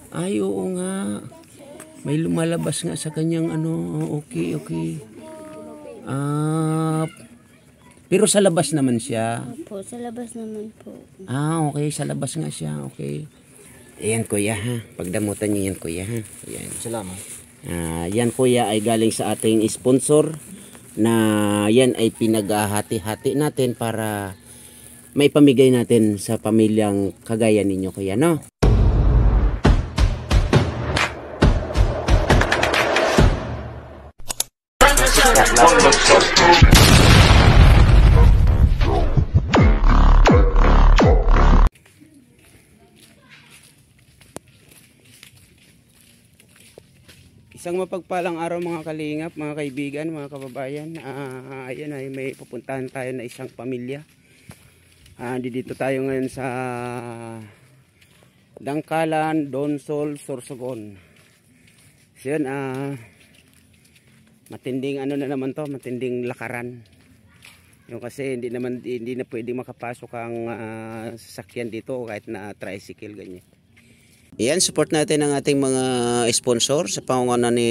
Ay, oo nga. May lumalabas nga sa kanyang ano. Okay, okay. Ah, pero sa labas naman siya. Opo, sa labas naman po. Okay. Sa labas nga siya. Okay. Ayan, kuya, ha. Pagdamutan niyo yan, kuya, ha. Ayan. Salamat. Yan, kuya, ay galing sa ating sponsor na yan ay pinaghati-hati natin para may pamigay natin sa pamilyang kagaya ninyo, kuya, no? Isang mapagpalang araw mga kalingap, mga kaibigan, mga kababayan. Ayan ay may pupuntahan tayo na isang pamilya. Dito tayo ngayon sa Dangkalan, Donsol, Sorsogon. So yun, matinding ano na naman to, matinding lakaran. Yung kasi hindi na pwedeng makapasok ang sasakyan dito kahit na tricycle ganyan. Ayan, support natin ang ating mga sponsor sa pangunguna ni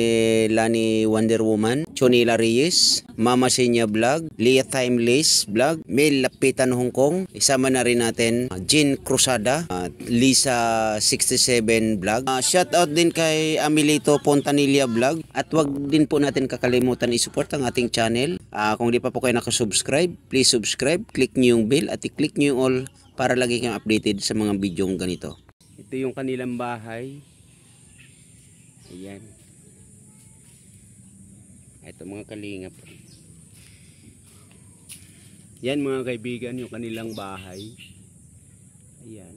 Lani Wonder Woman, Chonila Reyes, Mama Senya Vlog, Leah Timeless Vlog, Mel Lapitan Hong Kong. Isama na rin natin Jean Cruzada, Lisa 67 Vlog. Shout out din kay Amelito Pontanilla Vlog. At wag din po natin kakalimutan i-support ang ating channel. Kung di pa po kayo nakasubscribe, please subscribe, click nyo yung bell at i-click nyo yung all para lagi kang updated sa mga video ganito. Ito yung kanilang bahay. Ayan. Ito mga kalingap. Yan mga kaibigan, yung kanilang bahay. Ayan.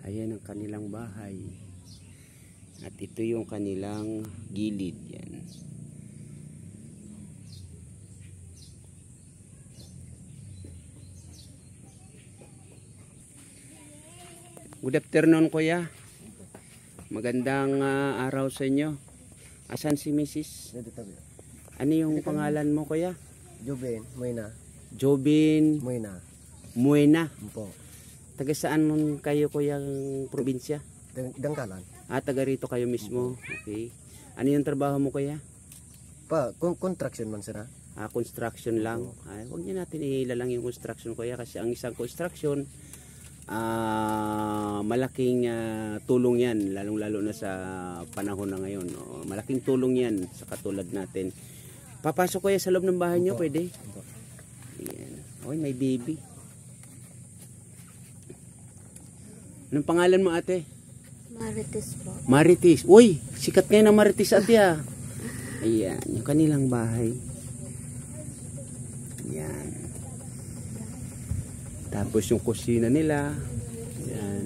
Ayan ang kanilang bahay. At ito yung kanilang gilid. Yan. Good afternoon, kuya. Magandang araw sa inyo. Asan si Mrs.? Ano yung pangalan mo, kuya? Jobin, Moyna. Jobin Moyna. Muena. Opo. Taga saan kayo, kuya, probinsya? Dangkalan. Taga rito kayo mismo. Okay. Ano yung trabaho mo, kuya? Construction man sila. Construction lang. Huwag niyo natin ilalang yung construction, kuya, kasi ang isang construction malaking tulong yan, lalong-lalo na sa panahon na ngayon. Malaking tulong yan sa katulad natin. Papasok, kuya, sa loob ng bahay niyo, pwede? Ayan. Oy, may baby. Anong pangalan mo, ate? Marites po. Marites. Uy, sikat ngayon ang Marites, ate, ah. Ayan, yung kanilang bahay. Ayan. Tapos yung kusina nila. Ayan.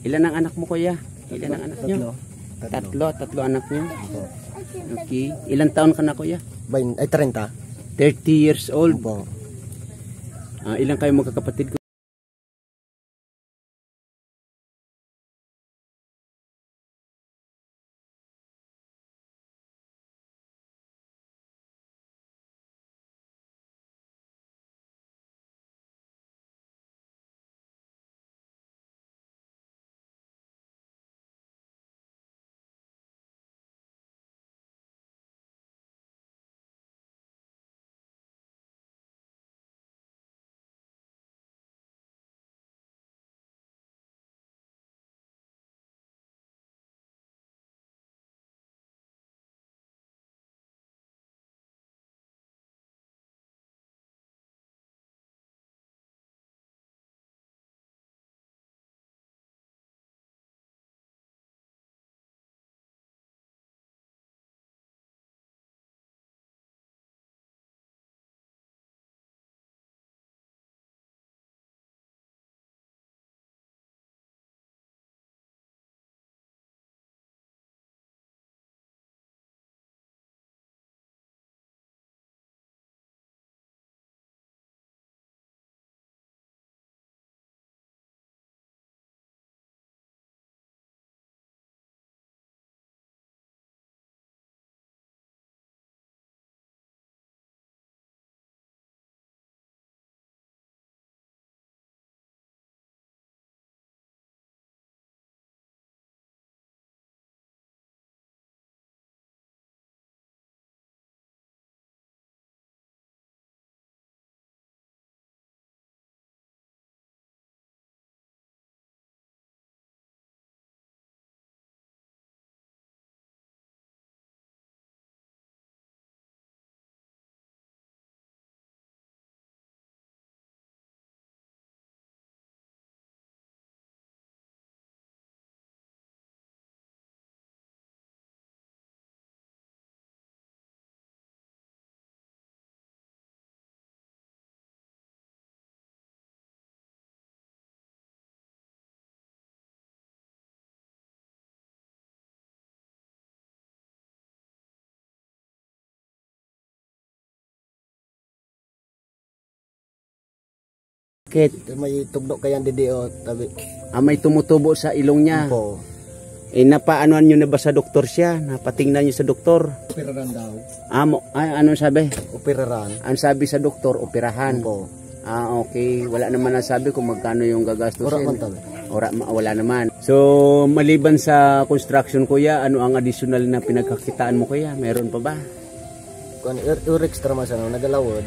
Ilan ang anak mo, kuya? Ilan ang anak nyo? Tatlo anak nyo? Okay. Ilan taon ka na, kuya? 30. 30 years old. Opo. Ilan kayo magkakapatid? Bakit? May tugdo kayan didi o tabi. May tumutubo sa ilong niya. Po. Napaanoan nyo na ba sa doktor siya? Napatingnan nyo sa doktor? Operaran daw. Anong sabi? Operaran. Ang sabi sa doktor, operahan. Po. Okay. Wala naman ang sabi kung magkano yung gagastusin. Ora man tabi. Wala naman. So, maliban sa construction, kuya, ano ang additional na pinagkakitaan mo, kuya? Meron pa ba? Kuan extra man sa nagalawod.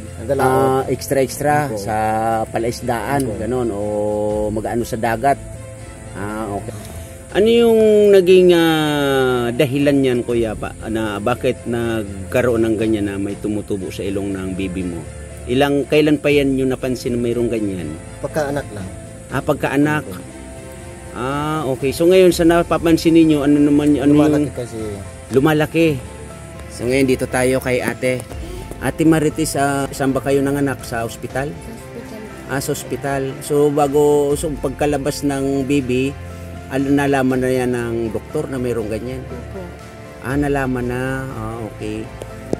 Extra Opo. sa palaisdaan, ganon, o mag-ano sa dagat. Okay. Ano yung naging dahilan niyan, kuya, na bakit nagkaroon ng ganyan na may tumutubo sa ilong ng bibi mo? Kailan pa yan yung napansin na mayroong ganyan? Pagkaanak lang. Pagkaanak. Okay. So ngayon sa napapansin ninyo, ano Lumalaki yung kasi. lumalaki? So ngayon dito tayo kay Ate. Ate Marites, saan ba kayo nanganak? Sa ospital? Sa ospital. So pagkalabas ng baby, nalaman na yan ng doktor na mayroong ganyan? Opo. Nalaman na. Okay.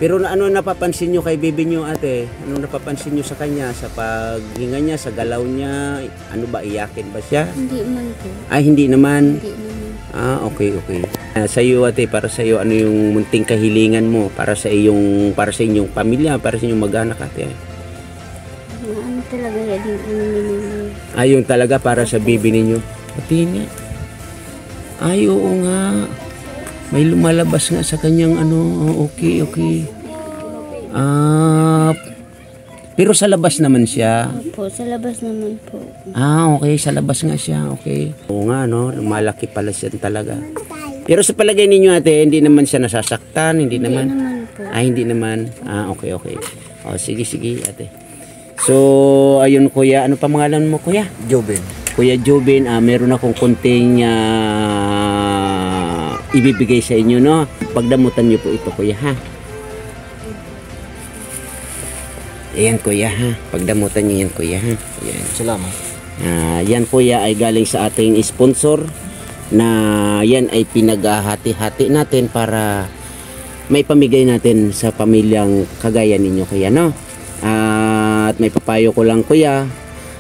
Pero ano napapansin nyo kay baby nyo, ate? Ano napapansin nyo sa kanya? Sa paghinga niya, sa galaw niya? Ano ba, iyakin ba siya? Hindi man po. Hindi naman. Hindi naman. Okay. Sa iyo, ate, para sa iyo, ano yung munting kahilingan mo para sa inyong pamilya, para sa inyong mag-anak, ate? Ano talaga yan yung ano ninyo? Yung talaga para sa baby ninyo. Pati nga. Oo nga. May lumalabas nga sa kanyang okay. Pero sa labas naman siya. Opo, sa labas naman po. Okay, sa labas nga siya, okay. Oo nga, no, malaki pala siya talaga. Pero sa palagay ninyo, ate, hindi naman siya nasasaktan, hindi naman. po. Hindi naman. Okay. Sige, ate. So, ayun, kuya, ano pa pangalan mo, kuya? Joben. Kuya Jobin, meron akong konting ibibigay sa inyo, no? Pagdamutan niyo po ito, kuya, ha? Ayan, kuya, ha? Pagdamutan niyo yan, kuya, ha? Ayan. Salamat. Yan, kuya, ay galing sa ating sponsor na yan ay pinaghahati-hati natin para may pamigay natin sa pamilyang kagaya ninyo, kuya, no? At may papayo ko lang, kuya,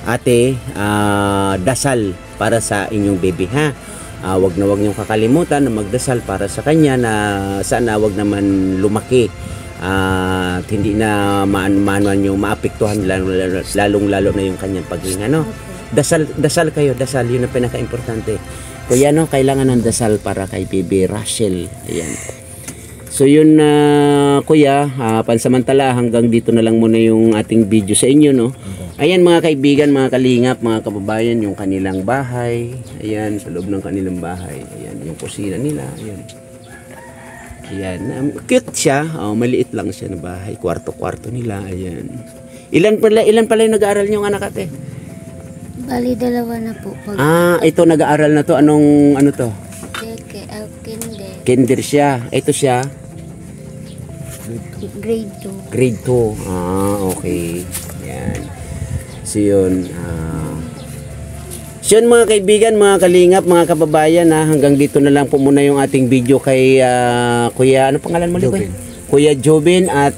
ate, dasal para sa inyong baby, ha? Wag niyong kakalimutan na magdasal para sa kanya na sana wag naman lumaki at hindi na maanuan yung maapektuhan lalong-lalo na yung kanyang paghinga, no? Dasal kayo, dasal, yun ang pinaka-importante. Kuya, no, kailangan ng dasal para kay baby Rachel. Ayan. So yun, kuya, pansamantala hanggang dito na lang muna yung ating video sa inyo, no? Ayan, mga kaibigan, mga kalingap, mga kababayan, yung kanilang bahay. Ayan, sa loob ng kanilang bahay. Ayan, yung kusina nila. Ayan, cute siya. Maliit lang siya na bahay. Kwarto-kwarto nila. Ayan. Ilan pala yung nag-aaral niyong anak, ate? Bali, dalawa na po. Ito nag-aaral na to. Ano to? Kinder. Kinder siya. Ito siya. Grade 2. Grade 2. Okay. Ayan. So yun. So yun, mga kaibigan, mga kalingap, mga kababayan, hanggang dito na lang po muna yung ating video kay Kuya, ano pangalan mo? Jobin. Kuya Jobin at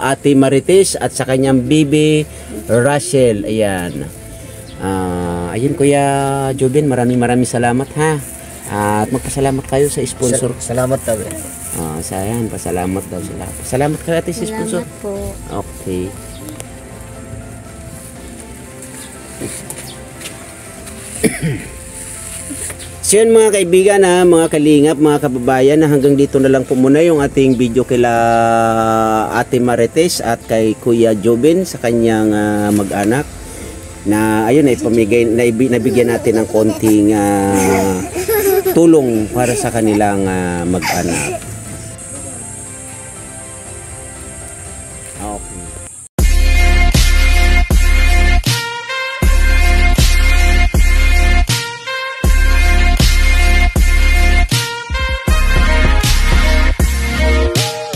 Ate Marites at sa kanyang bibi Rachel. Ayan. Ayun, Kuya Jobin, maraming salamat, ha. At magpasalamat kayo sa sponsor. Salamat tabi. Sayang, pasalamat daw sila. Salamat kayo, ate, sa sponsor. Salamat po. Okay. So yun, mga kaibigan, mga kalingap, mga kababayan, hanggang dito na lang po muna yung ating video kila Ate Marites at kay Kuya Jobin sa kanyang mag-anak na ayun ay nabigyan natin ng konting tulong para sa kanilang mag-anak. Okay.